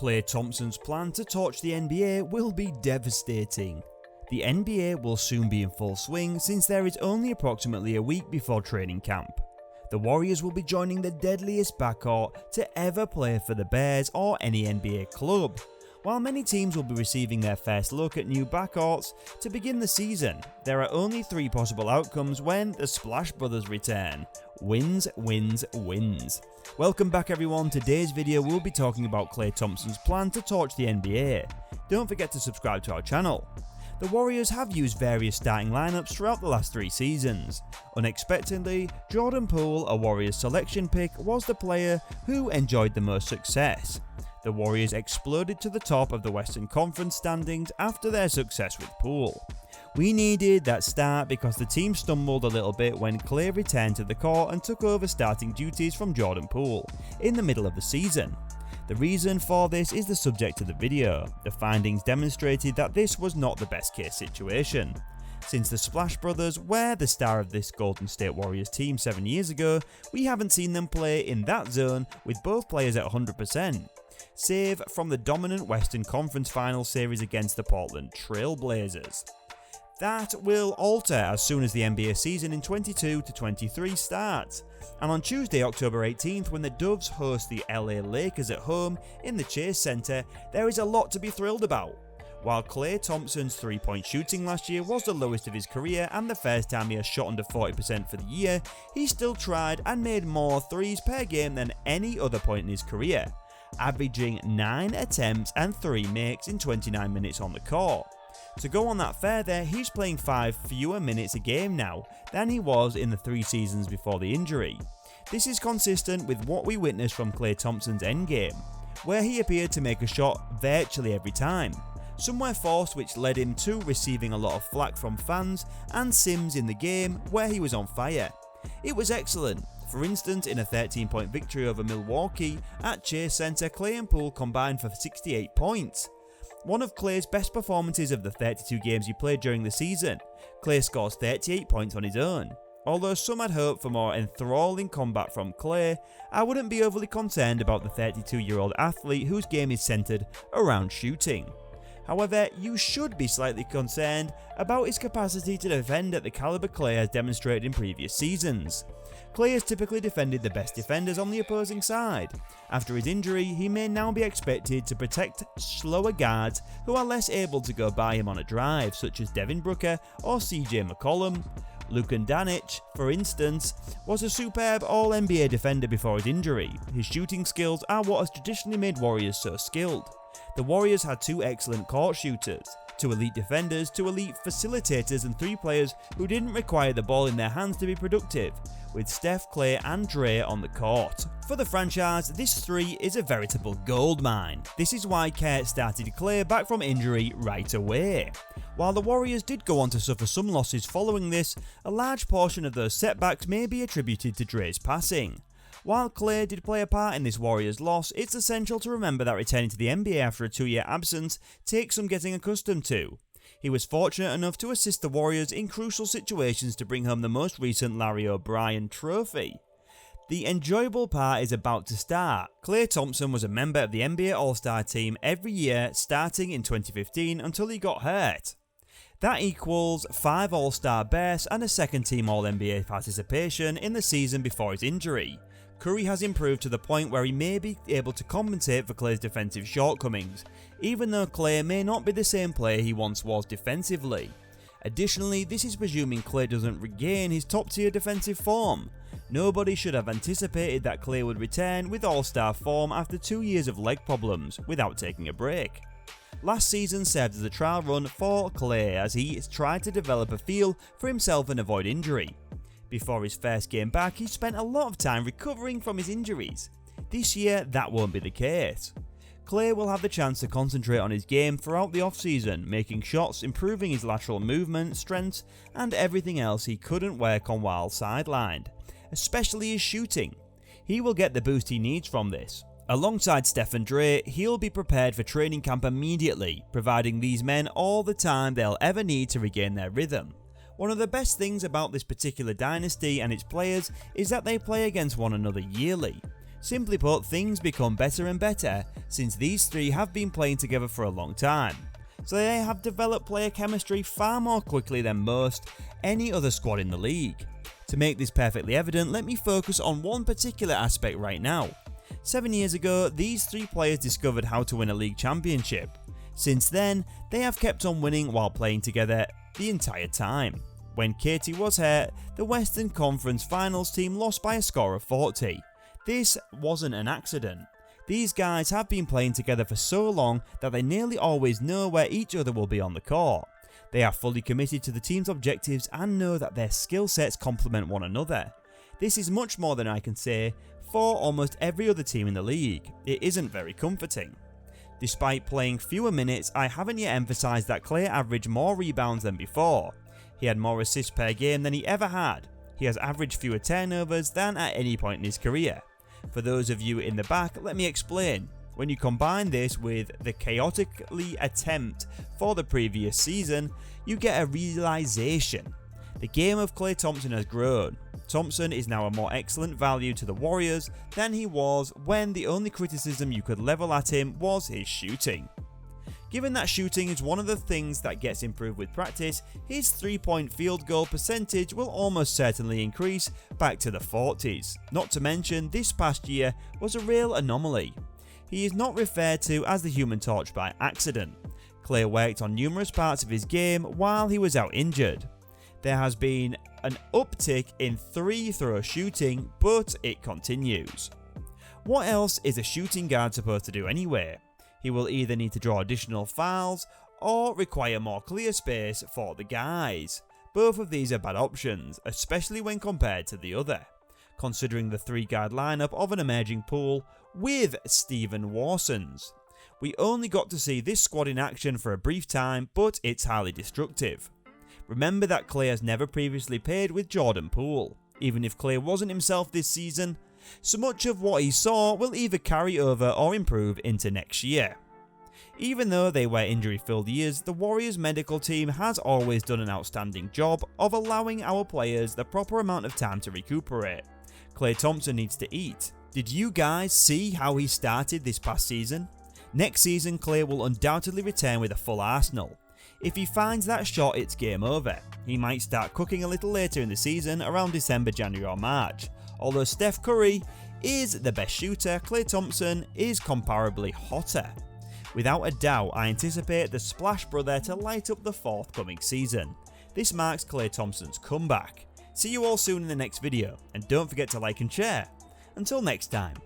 Klay Thompson's plan to torch the NBA will be devastating. The NBA will soon be in full swing since there is only approximately a week before training camp. The Warriors will be joining the deadliest backcourt to ever play for the Bears or any NBA club. While many teams will be receiving their first look at new backcourts to begin the season, there are only three possible outcomes when the Splash Brothers return. Wins, wins, wins. Welcome back everyone. Today's video we'll be talking about Klay Thompson's plan to torch the NBA. Don't forget to subscribe to our channel. The Warriors have used various starting lineups throughout the last 3 seasons. Unexpectedly, Jordan Poole, a Warriors selection pick, was the player who enjoyed the most success. The Warriors exploded to the top of the Western Conference standings after their success with Poole. We needed that start because the team stumbled a little bit when Klay returned to the court and took over starting duties from Jordan Poole in the middle of the season. The reason for this is the subject of the video. The findings demonstrated that this was not the best case situation. Since the Splash Brothers were the star of this Golden State Warriors team 7 years ago, we haven't seen them play in that zone with both players at 100%, save from the dominant Western Conference Finals series against the Portland Trail Blazers. That will alter as soon as the NBA season in 22-23 starts, and on Tuesday, October 18th, when the Doves host the LA Lakers at home in the Chase Center, there is a lot to be thrilled about. While Klay Thompson's three-point shooting last year was the lowest of his career and the first time he has shot under 40% for the year, he still tried and made more threes per game than any other point in his career, averaging 9 attempts and 3 makes in 29 minutes on the court. To go on that further, he's playing 5 fewer minutes a game now than he was in the 3 seasons before the injury. This is consistent with what we witnessed from Klay Thompson's endgame, where he appeared to make a shot virtually every time. Some were forced, which led him to receiving a lot of flack from fans and Sims in the game where he was on fire. It was excellent. For instance, in a 13-point victory over Milwaukee at Chase Center, Klay and Poole combined for 68 points. One of Klay's best performances of the 32 games he played during the season. Klay scores 38 points on his own. Although some had hoped for more enthralling combat from Klay, I wouldn't be overly concerned about the 32-year-old athlete whose game is centered around shooting. However, you should be slightly concerned about his capacity to defend at the caliber Klay has demonstrated in previous seasons. Klay has typically defended the best defenders on the opposing side. After his injury, he may now be expected to protect slower guards who are less able to go by him on a drive, such as Devin Booker or CJ McCollum. Luka Doncic, for instance, was a superb All-NBA defender before his injury. His shooting skills are what has traditionally made Warriors so skilled. The Warriors had 2 excellent court shooters, 2 elite defenders, 2 elite facilitators, and 3 players who didn't require the ball in their hands to be productive, with Steph, Klay and Dre on the court. For the franchise, this 3 is a veritable goldmine. This is why Kurt started Klay back from injury right away. While the Warriors did go on to suffer some losses following this, a large portion of those setbacks may be attributed to Dre's passing. While Klay did play a part in this Warriors loss, it's essential to remember that returning to the NBA after a 2-year absence takes some getting accustomed to. He was fortunate enough to assist the Warriors in crucial situations to bring home the most recent Larry O'Brien trophy. The enjoyable part is about to start. Klay Thompson was a member of the NBA All-Star team every year starting in 2015 until he got hurt. That equals 5 All-Star berths and a second-team All-NBA participation in the season before his injury. Curry has improved to the point where he may be able to compensate for Klay's defensive shortcomings, even though Klay may not be the same player he once was defensively. Additionally, this is presuming Klay doesn't regain his top-tier defensive form. Nobody should have anticipated that Klay would return with all-star form after 2 years of leg problems without taking a break. Last season served as a trial run for Klay as he tried to develop a feel for himself and avoid injury. Before his first game back, he spent a lot of time recovering from his injuries. This year, that won't be the case. Klay will have the chance to concentrate on his game throughout the off-season, making shots, improving his lateral movement, strength, and everything else he couldn't work on while sidelined, especially his shooting. He will get the boost he needs from this. Alongside Steph and Dre, he'll be prepared for training camp immediately, providing these men all the time they'll ever need to regain their rhythm. One of the best things about this particular dynasty and its players is that they play against one another yearly. Simply put, things become better and better since these three have been playing together for a long time, so they have developed player chemistry far more quickly than most any other squad in the league. To make this perfectly evident, let me focus on one particular aspect right now. 7 years ago, these three players discovered how to win a league championship. Since then, they have kept on winning while playing together the entire time. When Katie was here, the Western Conference Finals team lost by a score of 40. This wasn't an accident. These guys have been playing together for so long that they nearly always know where each other will be on the court. They are fully committed to the team's objectives and know that their skill sets complement one another. This is much more than I can say for almost every other team in the league. It isn't very comforting. Despite playing fewer minutes, I haven't yet emphasised that Klay averaged more rebounds than before. He had more assists per game than he ever had. He has averaged fewer turnovers than at any point in his career. For those of you in the back, let me explain. When you combine this with the chaotically attempt for the previous season, you get a realization. The game of Klay Thompson has grown. Thompson is now a more excellent value to the Warriors than he was when the only criticism you could level at him was his shooting. Given that shooting is one of the things that gets improved with practice, his 3-point field goal percentage will almost certainly increase back to the 40s. Not to mention, this past year was a real anomaly. He is not referred to as the Human Torch by accident. Klay worked on numerous parts of his game while he was out injured. There has been an uptick in three-throw shooting, but it continues. What else is a shooting guard supposed to do anyway? He will either need to draw additional fouls or require more clear space for the guys. Both of these are bad options, especially when compared to the other, considering the three-guard lineup of an emerging Poole with Stephen Warsons. We only got to see this squad in action for a brief time, but it's highly destructive. Remember that Klay has never previously paired with Jordan Poole. Even if Klay wasn't himself this season, so much of what he saw will either carry over or improve into next year. Even though they were injury-filled years, the Warriors medical team has always done an outstanding job of allowing our players the proper amount of time to recuperate. Klay Thompson needs to eat. Did you guys see how he started this past season? Next season, Klay will undoubtedly return with a full arsenal. If he finds that shot, it's game over. He might start cooking a little later in the season, around December, January or March. Although Steph Curry is the best shooter, Klay Thompson is comparably hotter. Without a doubt, I anticipate the Splash Brother to light up the forthcoming season. This marks Klay Thompson's comeback. See you all soon in the next video, and don't forget to like and share. Until next time.